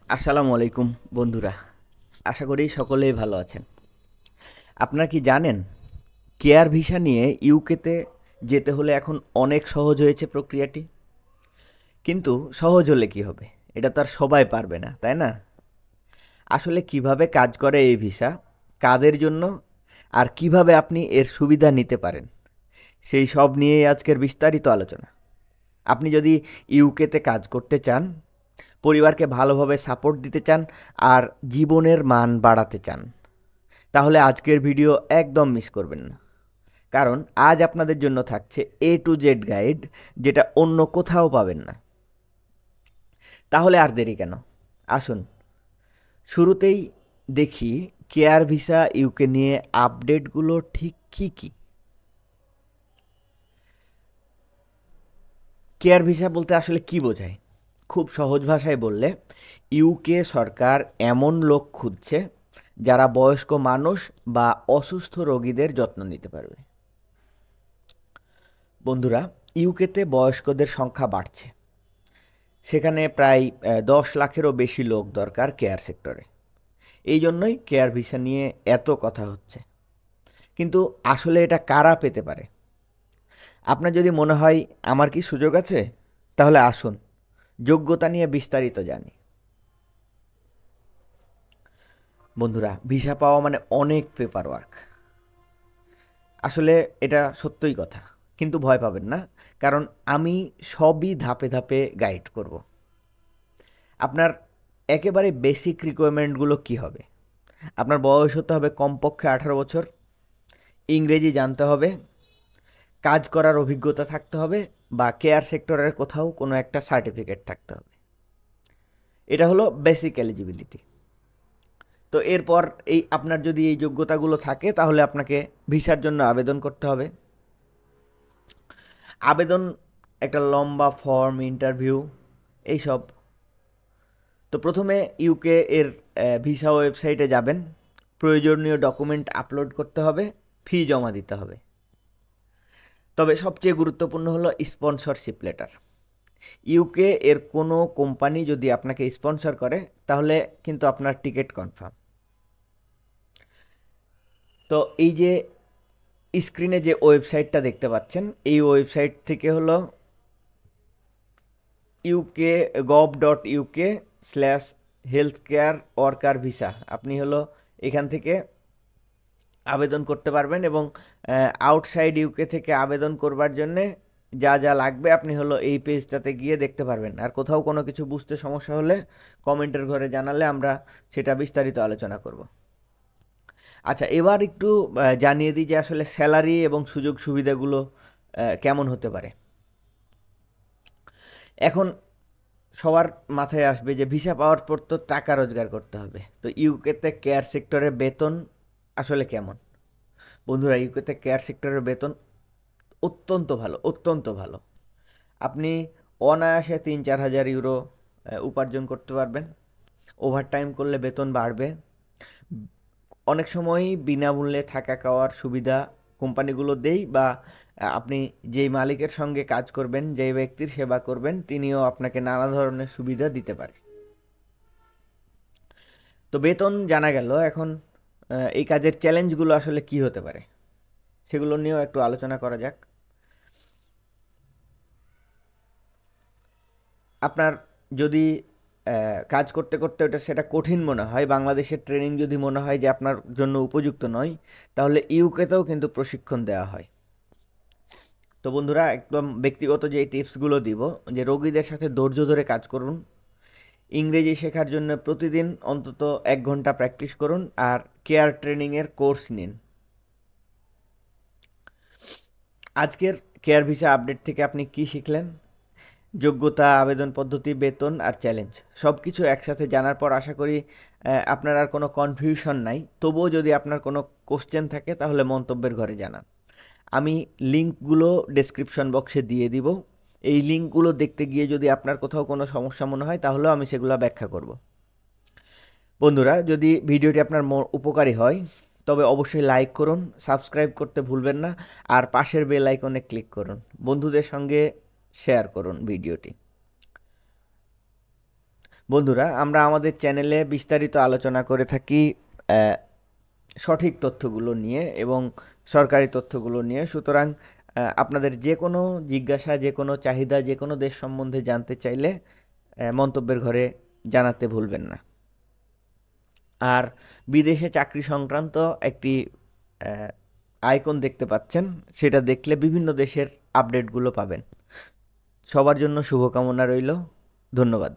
আসসালামু আলাইকুম বন্ধুরা। আশা করি সকলেই ভালো আছেন। আপনারা কি জানেন কেয়ার ভিসা নিয়ে ইউকেতে যেতে হলে এখন অনেক সহজ হয়েছে প্রক্রিয়াটি? কিন্তু সহজ হলে কি হবে? এটা তো আর সবাই পারবে না, তাই না? আসলে কিভাবে কাজ করে এই ভিসা, কাদের জন্য, আর কিভাবে আপনি এর সুবিধা নিতে পারেন, সেই সব নিয়েই আজকের বিস্তারিত আলোচনা। আপনি যদি ইউকেতে কাজ করতে চান, পরিবারকে ভালোভাবে সাপোর্ট দিতে চান, আর জীবনের মান বাড়াতে চান, তাহলে আজকের ভিডিও একদম মিস করবেন না। কারণ আজ আপনাদের জন্য থাকছে এ টু জেড গাইড, যেটা অন্য কোথাও পাবেন না। তাহলে আর দেরি কেন, আসুন শুরুতেই দেখি কেয়ার ভিসা ইউকে নিয়ে আপডেটগুলো ঠিক কী কী। কেয়ার ভিসা বলতে আসলে কি বোঝায়? খুব সহজ ভাষায় বললে, ইউকে সরকার এমন লোক খুঁজছে যারা বয়স্ক মানুষ বা অসুস্থ রোগীদের যত্ন নিতে পারবে। বন্ধুরা, ইউকেতে বয়স্কদের সংখ্যা বাড়ছে। সেখানে প্রায় 10 লাখেরও বেশি লোক দরকার কেয়ার সেক্টরে। এই জন্যই কেয়ার ভিসা নিয়ে এত কথা হচ্ছে। কিন্তু আসলে এটা কারা পেতে পারে? আপনার যদি মনে হয় আমার কি সুযোগ আছে, তাহলে আসুন যোগ্যতা নিয়ে বিস্তারিত জানি। বন্ধুরা, ভিসা পাওয়া মানে অনেক পেপার ওয়ার্ক। আসলে এটা সত্যই কথা, কিন্তু ভয় পাবেন না, কারণ আমি সবই ধাপে ধাপে গাইড করব। আপনার একেবারে বেসিক রিকোয়ারমেন্টগুলো কি হবে? আপনার বয়স হতে হবে কমপক্ষে 18 বছর, ইংরেজি জানতে হবে, কাজ করার অভিজ্ঞতা থাকতে হবে, বা কেয়ার সেক্টরের কোথাও কোনো একটা সার্টিফিকেট থাকতে হবে। এটা হলো বেসিক এলিজিবিলিটি। তো এরপর আপনার যদি এই যোগ্যতাগুলো থাকে, তাহলে আপনাকে ভিসার জন্য আবেদন করতে হবে। আবেদন একটা লম্বা ফর্ম, ইন্টারভিউ, এইসব। তো প্রথমে ইউকে এর ভিসা ওয়েবসাইটে যাবেন, প্রয়োজনীয় ডকুমেন্ট আপলোড করতে হবে, ফি জমা দিতে হবে। তবে সবচেয়ে গুরুত্বপূর্ণ হলো স্পন্সরশিপ লেটার। ইউকে এর কোনো কোম্পানি যদি আপনাকে স্পন্সর করে, তাহলে কিন্তু আপনার টিকিট কনফার্ম। তো এই যে স্ক্রিনে যে ওয়েবসাইটটা দেখতে পাচ্ছেন, এই ওয়েবসাইট থেকে হলো uk.gov.uk/হেলথ কেয়ার ওয়ার্কার ভিসা। আপনি হলো এখান থেকে আবেদন করতে পারবেন, এবং আউটসাইড ইউকে থেকে আবেদন করবার জন্যে যা যা লাগবে আপনি হলো এই পেজটাতে গিয়ে দেখতে পারবেন। আর কোথাও কোনো কিছু বুঝতে সমস্যা হলে কমেন্টের ঘরে জানালে আমরা সেটা বিস্তারিত আলোচনা করব। আচ্ছা, এবার একটু জানিয়ে দিই যে আসলে স্যালারি এবং সুযোগ সুবিধাগুলো কেমন হতে পারে। এখন সবার মাথায় আসবে যে ভিসা পাওয়ার পর তো টাকা রোজগার করতে হবে। তো ইউকেতে কেয়ার সেক্টরের বেতন আসলে কেমন? বন্ধুরা, ইউকেতে কেয়ার সেক্টরের বেতন অত্যন্ত ভালো, অত্যন্ত ভালো। আপনি অনায়াসে 3-4 হাজার ইউরো উপার্জন করতে পারবেন। ওভারটাইম করলে বেতন বাড়বে। অনেক সময়ই বিনামূল্যে থাকা খাওয়ার সুবিধা কোম্পানিগুলো দেয়, বা আপনি যেই মালিকের সঙ্গে কাজ করবেন, যেই ব্যক্তির সেবা করবেন, তিনিও আপনাকে নানা ধরনের সুবিধা দিতে পারে। তো বেতন জানা গেল। এখন এই কাজের চ্যালেঞ্জগুলো আসলে কি হতে পারে, সেগুলো নিয়েও একটু আলোচনা করা যাক। আপনার যদি কাজ করতে করতে সেটা কঠিন মনে হয়, বাংলাদেশের ট্রেনিং যদি মনে হয় যে আপনার জন্য উপযুক্ত নয়, তাহলে ইউকেতেও কিন্তু প্রশিক্ষণ দেওয়া হয়। তো বন্ধুরা, একদম ব্যক্তিগত যে টিপসগুলো দিব, যে রোগীদের সাথে ধৈর্য ধরে কাজ করুন, ইংরেজি শেখার জন্য প্রতিদিন অন্তত 1 ঘন্টা প্র্যাকটিস করুন, আর কেয়ার ট্রেনিংয়ের কোর্স নিন। আজকের কেয়ার ভিসা আপডেট থেকে আপনি কি শিখলেন? যোগ্যতা, আবেদন পদ্ধতি, বেতন আর চ্যালেঞ্জ সব কিছু একসাথে জানার পর আশা করি আপনার আর কোনো কনফিউশন নাই। তবুও যদি আপনার কোনো কোশ্চেন থাকে, তাহলে মন্তব্যের ঘরে জানান। আমি লিঙ্কগুলো ডেসক্রিপশন বক্সে দিয়ে দিব। এই লিঙ্কগুলো দেখতে গিয়ে যদি আপনার কোথাও কোনো সমস্যা মনে হয়, তাহলেও আমি সেগুলো ব্যাখ্যা করব। বন্ধুরা, যদি ভিডিওটি আপনার উপকারী হয়, তবে অবশ্যই লাইক করুন, সাবস্ক্রাইব করতে ভুলবেন না, আর পাশের বেল আইকনে ক্লিক করুন। বন্ধুদের সঙ্গে শেয়ার করুন ভিডিওটি। বন্ধুরা, আমরা আমাদের চ্যানেলে বিস্তারিত আলোচনা করে থাকি আহ, সঠিক তথ্যগুলো নিয়ে এবং সরকারি তথ্যগুলো নিয়ে। সুতরাং আপনাদের যে কোনো জিজ্ঞাসা, যে কোনো চাহিদা, যে কোনো দেশ সম্বন্ধে জানতে চাইলে মন্তব্যের ঘরে জানাতে ভুলবেন না। আর বিদেশে চাকরি সংক্রান্ত একটি আইকন দেখতে পাচ্ছেন, সেটা দেখলে বিভিন্ন দেশের আপডেটগুলো পাবেন। সবার জন্য শুভকামনা রইল। ধন্যবাদ।